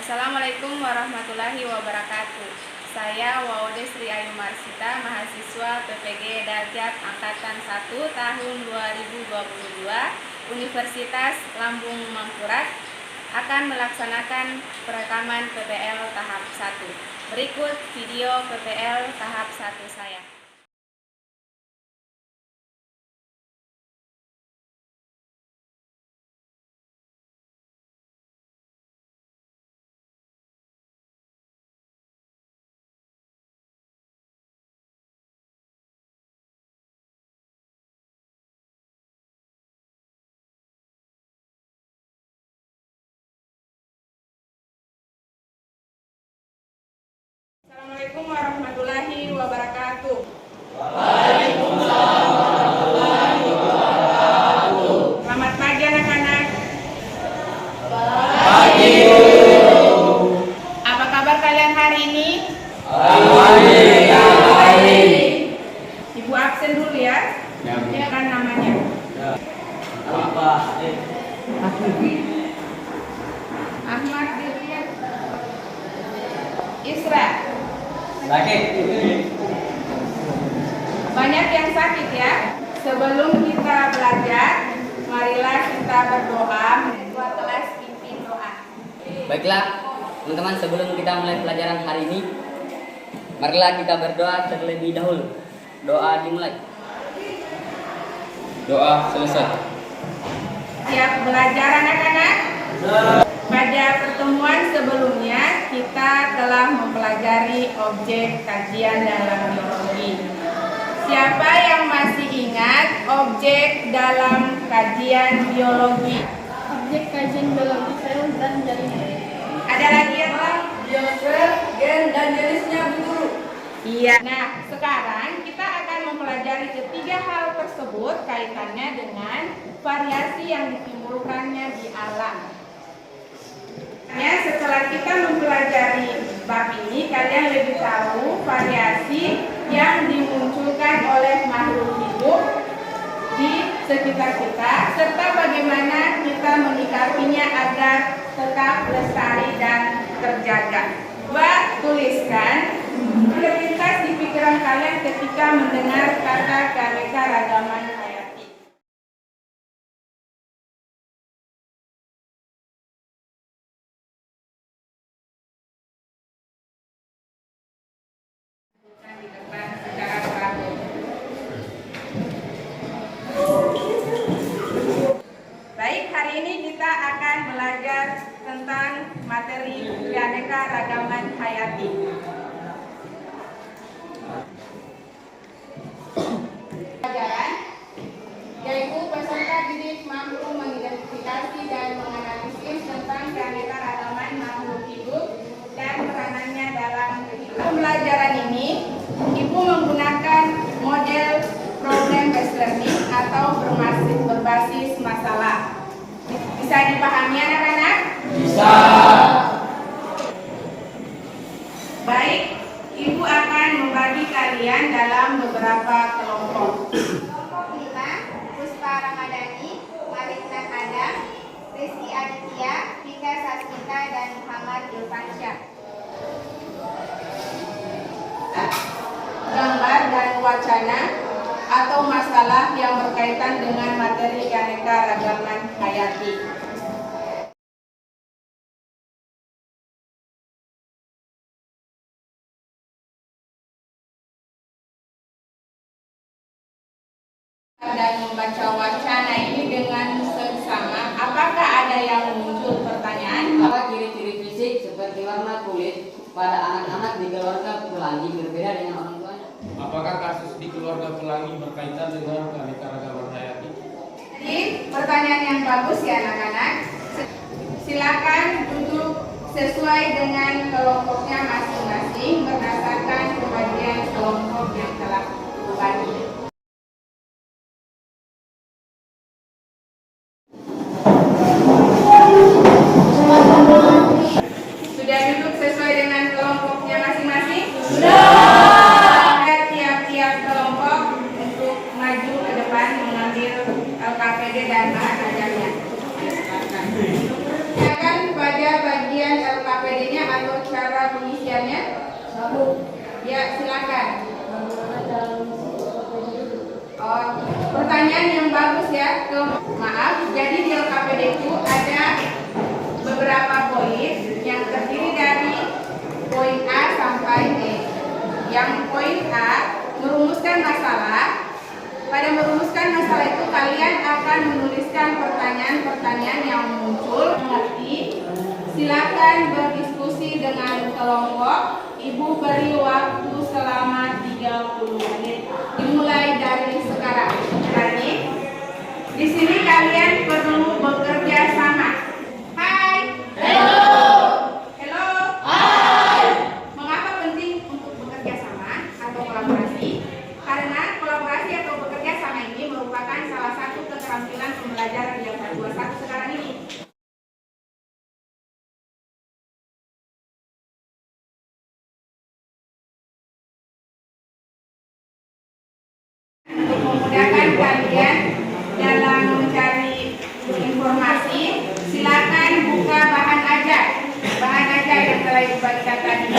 Assalamualaikum warahmatullahi wabarakatuh. Saya Waude Sri Ayu Marsita, mahasiswa PPG Darjat Angkatan 1 tahun 2022 Universitas Lambung Mangkurat akan melaksanakan perekaman PPL tahap 1. Berikut video PPL tahap 1 saya. Assalamualaikum warahmatullahi wabarakatuh. Waalaikumsalam warahmatullahi wabarakatuh. Selamat pagi anak-anak. Pagi. Apa kabar kalian hari ini? Alhamdulillah. Ibu absen dulu ya. Ya kan namanya. Apa? Ahmad Diriyat Isra. Sakit. Banyak yang sakit ya. Sebelum kita belajar, marilah kita berdoa. Ketua kelas pimpin doa. Baiklah, teman-teman, sebelum kita mulai pelajaran hari ini, marilah kita berdoa terlebih dahulu. Doa dimulai. Doa selesai. Siap belajar anak-anak? Pada pertemuan sebelumnya, kita telah mempelajari objek kajian dalam biologi. Siapa yang masih ingat objek dalam kajian biologi? Objek kajian biologi sel dan jaringan. Ada lagi ya, Bang? Biosfer, gen, dan jenisnya, Bu Guru. Iya. Nah, sekarang kita akan mempelajari ketiga hal tersebut kaitannya dengan variasi yang ditimbulkannya di alam. Setelah kita mempelajari bab ini, kalian lebih tahu variasi yang dimunculkan oleh makhluk hidup di sekitar kita, serta bagaimana kita menyikapinya agar tetap lestari dan terjaga. Coba tuliskan terlintas di pikiran kalian ketika mendengar kata keanekaragaman hayati. Di depan secara teratur. Baik, hari ini kita akan belajar tentang materi keanekaragaman hayati. Pelajaran yaitu peserta didik mampu mengidentifikasi dan menganalisis tentang keanekaragaman makhluk hidup dan peranannya dalam kehidupan. Pembelajaran ini, Ibu menggunakan model problem based learning atau berbasis masalah. Bisa dipahami anak-anak? Bisa. Baik, Ibu akan membagi kalian dalam beberapa kelompok. Kelompok 5, Puspa Ramadhani, Malikna Adam, Rizky Aditya, Vika Sasmita, dan Muhammad Irfansyah. Gambar dan wacana atau masalah yang berkaitan dengan materi keanekaragaman hayati. Dan membaca wacana ini dengan seksama, apakah ada yang muncul pertanyaan? Apa ciri-ciri fisik seperti warna kulit pada anak-anak di keluarga pelangi berbeda dengan orang tuanya? Apakah kasus di keluarga pelangi berkaitan dengan keanekaragaman hayati? Jadi pertanyaan yang bagus ya anak-anak. Silakan duduk sesuai dengan kelompoknya masing-masing berdasarkan pembagian kelompok yang telah dibagi. Sudah duduk sesuai dengan kelompoknya masing-masing? Sudah. Tiap-tiap kelompok untuk maju ke depan mengambil LKPD dan bahan ajarnya. Silakan pada bagian LKPD pembuktiannya? Ya, silakan. Oh, pertanyaan yang bagus ya. Maaf, jadi di LKPD itu ada beberapa poin yang terdiri dari poin A sampai E. Yang poin A merumuskan masalah. Pada merumuskan masalah itu kalian akan menuliskan pertanyaan-pertanyaan yang muncul. Silakan berdiskusi dengan kelompok. Ibu beri waktu selama 30 menit. Dimulai dari sekarang. Tadi di sini kalian perlu bekerja sama. Hai. Hello. Hello. Hai. Mengapa penting untuk bekerja sama atau kolaborasi? Karena kolaborasi atau bekerja sama ini merupakan salah satu keterampilan pembelajaran yang 421 sekarang ini. Untuk memudahkan kalian dalam mencari informasi, silakan buka bahan ajar yang telah dibagikan tadi.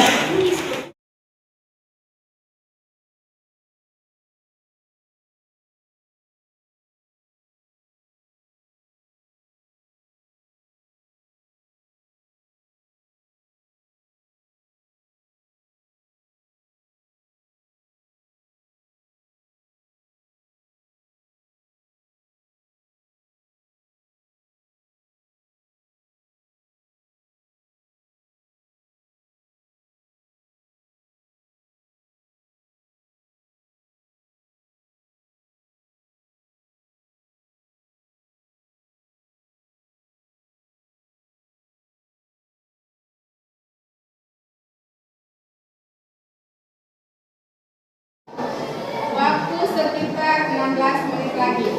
Waktu sekitar 16 menit lagi.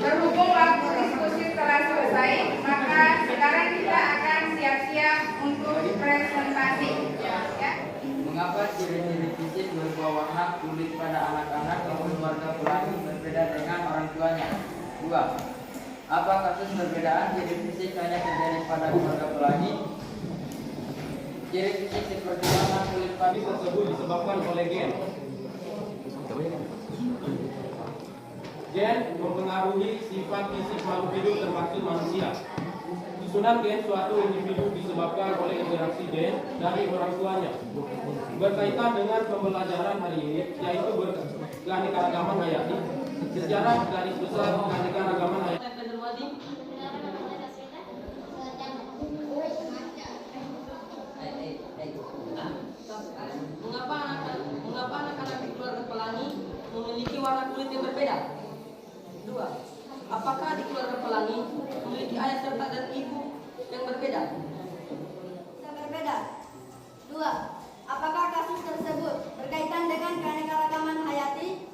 Berhubung waktu diskusi telah selesai, maka sekarang kita akan siap-siap untuk presentasi. Ya. Mengapa ciri-ciri fisik berubah warna kulit pada anak-anak atau keluarga pelangi berbeda dengan orang tuanya? 2. Apa kasus perbedaan ciri fisik hanya terjadi pada keluarga pelangi? Ciri fisik seperti warna kulit pada Tersebut disebabkan oleh gen. Gen mempengaruhi sifat fisik makhluk hidup termasuk manusia. Susunan gen suatu individu disebabkan oleh interaksi gen dari orang tuanya. Berkaitan dengan pembelajaran hari ini, yaitu keanekaragaman hayati. Sejarah garis besar keanekaragaman hayati. Mengapa anak-anak di keluarga pelangi memiliki warna kulit yang berbeda? 2. Apakah di keluarga pelangi memiliki ayah serta dan ibu yang berbeda? Berbeda. 2. Apakah kasus tersebut berkaitan dengan keanekaragaman hayati?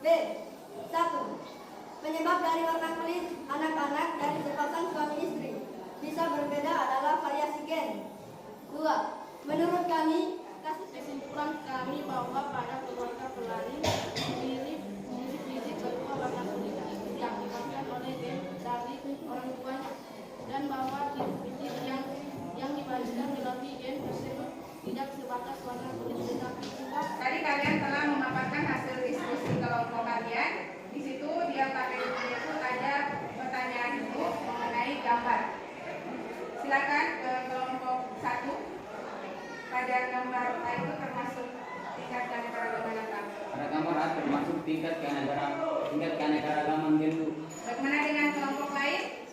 B. 1. Penyebab dari warna kulit anak-anak dari sepasang suami istri bisa berbeda adalah variasi gen. 2. Menurut kami, kesimpulan kami bahwa pada keluarga pelangi mirip fisik kedua warna kulit yang disebabkan oleh gen dari orang tuanya, dan bahwa ciri fisik yang dibagikan melalui gen tersebut tidak sebatas warna kulit, tetapi juga. Tadi kalian telah memaparkan hasil diskusi kelompok kalian. Di situ di LKPD itu ada pertanyaan ibu mengenai gambar. Silakan ke kelompok 1. Pada gambar A itu termasuk tingkat keanekaragaman apa? Pada gambar A termasuk tingkat keanekaragaman gendu. Bagaimana dengan kelompok lain?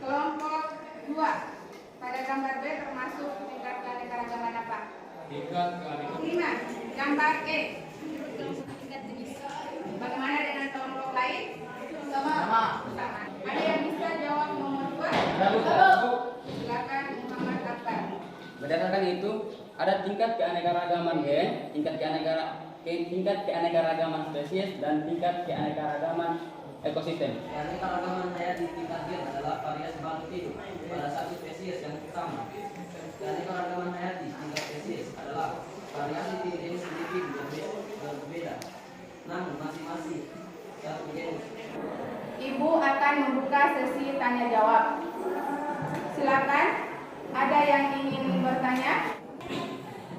Kelompok 2. Pada gambar B termasuk tingkat keanekaragaman apa? Tingkat keanekaragaman. 5. Gambar E. Bagaimana dengan kelompok lain? Sama. Ada yang bisa jawab nomor 2? Silakan Muhammad Akbar. Berdasarkan itu, ada tingkat keanekaragaman gen, tingkat keanekaragaman spesies, dan tingkat keanekaragaman ekosistem. Keanekaragaman hayati tingkat gen adalah variasi makhluk hidup pada satu spesies yang utama. Keanekaragaman hayati tingkat spesies adalah variasi jenis individu yang berbeda, namun masing-masing satu genus. Ibu akan membuka sesi tanya jawab. Silakan. Ada yang ingin bertanya?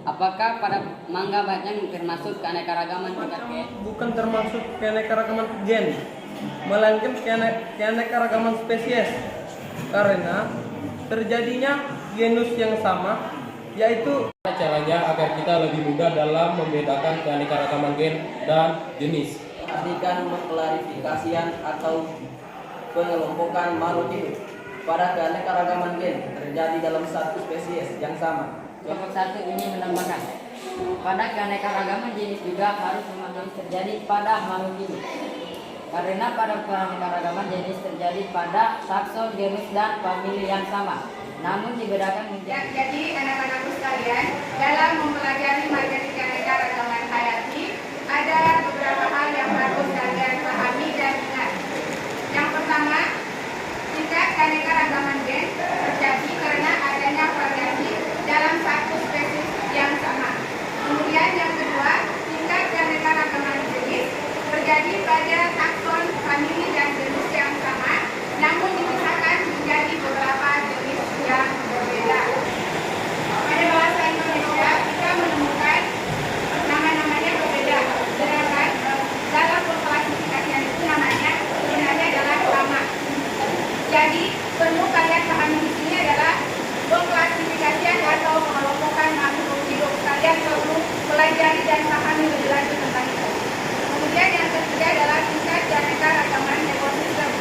Apakah pada mangga bacang termasuk keanekaragaman tingkat gen? Bukan termasuk keanekaragaman gen, melainkan keanekaragaman spesies. Karena terjadinya genus yang sama, yaitu Caranya agar kita lebih mudah dalam membedakan keanekaragaman gen dan jenis. Artikan mengklarifikasian atau pengelompokan makhluk hidup pada keanekaragaman gen terjadi dalam satu spesies yang sama. Kelompok 1 ini menambahkan, pada keanekaragaman jenis juga harus memahami terjadi pada makhluk hidup. Karena pada keanekaragaman jenis terjadi pada takson, genus, dan famili yang sama, namun dibedakan menjadi. Jadi anak-anakku sekalian, dalam mempelajari materi keanekaragaman hayati, ada beberapa hal yang harus kalian pahami dan ingat. Yang pertama, tingkat keanekaragaman gen terjadi karena adanya variasi dalam satu spesies yang sama. Kemudian yang kedua, tingkat keanekaragaman jenis terjadi pada takson, famili, dan genus yang sama, namun dipisahkan menjadi beberapa jenis yang berbeda. Pada bahasa Indonesia, kita menemukan nama-namanya berbeda, sedangkan dalam pengklasifikasian itu namanya sebenarnya adalah sama. Jadi, perlu kalian pahami di sini adalah pengklasifikasian atau pengelompokan makhluk hidup. Kalian perlu pelajari dan pahami lebih lanjut tentang itu. Kemudian yang ketiga adalah tingkat keanekaragaman ekosistem.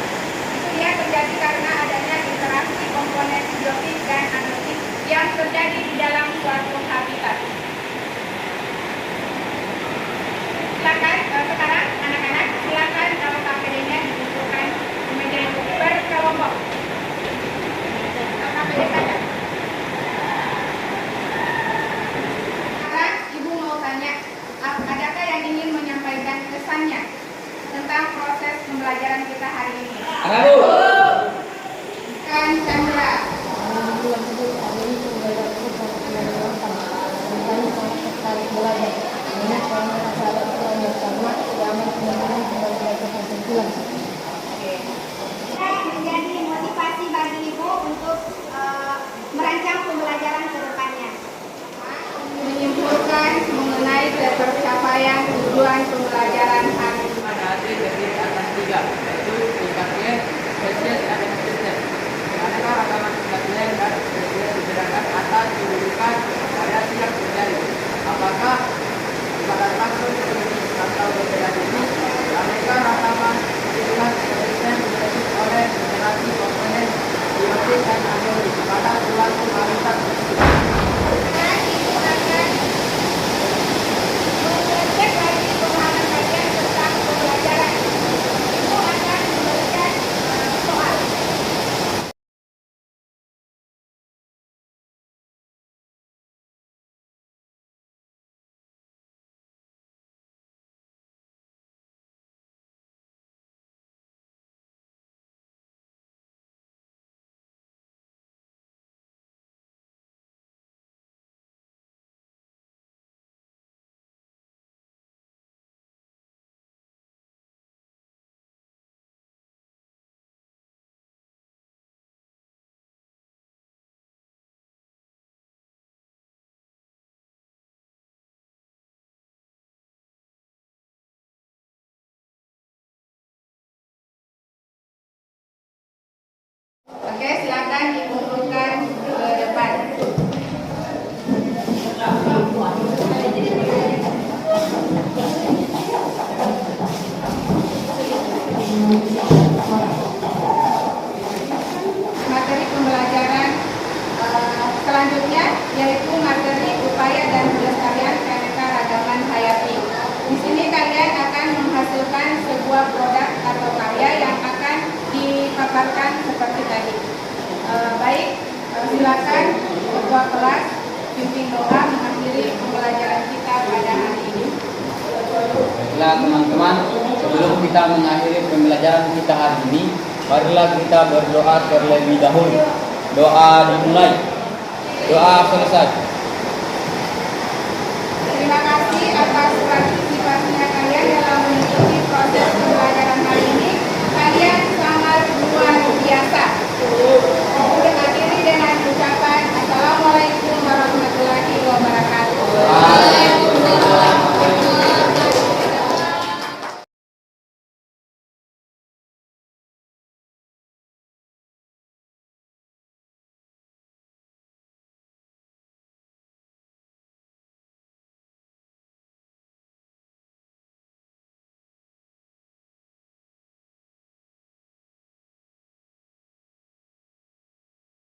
Itu dia terjadi karena adanya interaksi komponen biotik dan abiotik yang terjadi di dalam suatu habitat. Silakan sekarang anak-anak silakan kalau KPD-nya dibutuhkan menjadi berkelompok. KPD saja. Sekarang Ibu mau tanya, adakah yang ingin menyampaikan kesannya tentang proses pembelajaran kita hari ini? Kan Chandra. Menjadi motivasi bagi Ibu untuk merancang pembelajaran ke depannya. Menyimpulkan mengenai tercapaian tujuan pembelajaran hari ini. Hayati terdiri atas 3, yaitu tingkat gen, spesies, dan ekosistem. Keanekaragaman tingkat gen dan spesies dibedakan atas kedudukan variasi yang terjadi. Apakah pada takson jenis atau berbeda jenis, keanekaragaman tingkat ekosistem dibentuk oleh interaksi komponen biotik dan abiotik pada suatu habitat tersebut. Dan Ibu akan mengecek lagi pemahaman kalian tentang pembelajaran. Ibu akan memberikan soal. Oke, silakan dikumpulkan ke depan. Materi pembelajaran selanjutnya yaitu materi upaya dan pelestarian keanekaragaman hayati. Di sini kalian akan menghasilkan sebuah produk atau karya yang akan dipaparkan seperti tadi. Baik, silakan ketua kelas pimpin doa mengakhiri pembelajaran kita pada hari ini. Baiklah teman-teman, sebelum kita mengakhiri pembelajaran kita hari ini, marilah kita berdoa terlebih dahulu. Doa dimulai. Doa selesai. Terima kasih atas perhatian